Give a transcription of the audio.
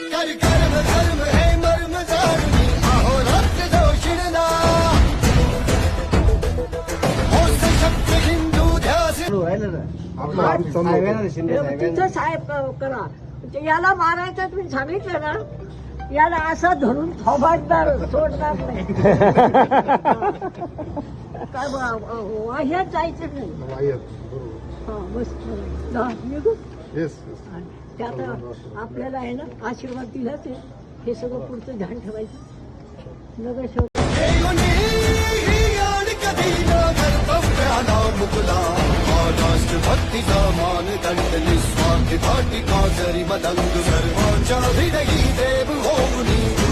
कर कर्म धर्म हे मर्म जाणवी अहोरात्र दोषिणा हो सशक्त हिंदू ध्यास तिथं साहेब करा याला मारायचं तुम्ही सांगितलं ना याला असं धरून थोबाडणार सोडणार नाही काय वाह्यात जायचं नाही हा बस निघू त्यात आपल्याला आहे ना आशीर्वाद दिलाच आहे हे सगळं पुढचं ध्यान ठेवायचं नगरसेवक भक्तीचा मान दंड निस्वार्थ भाटिका जरी मदंग सर्वांच्या हृदयी देव होऊनी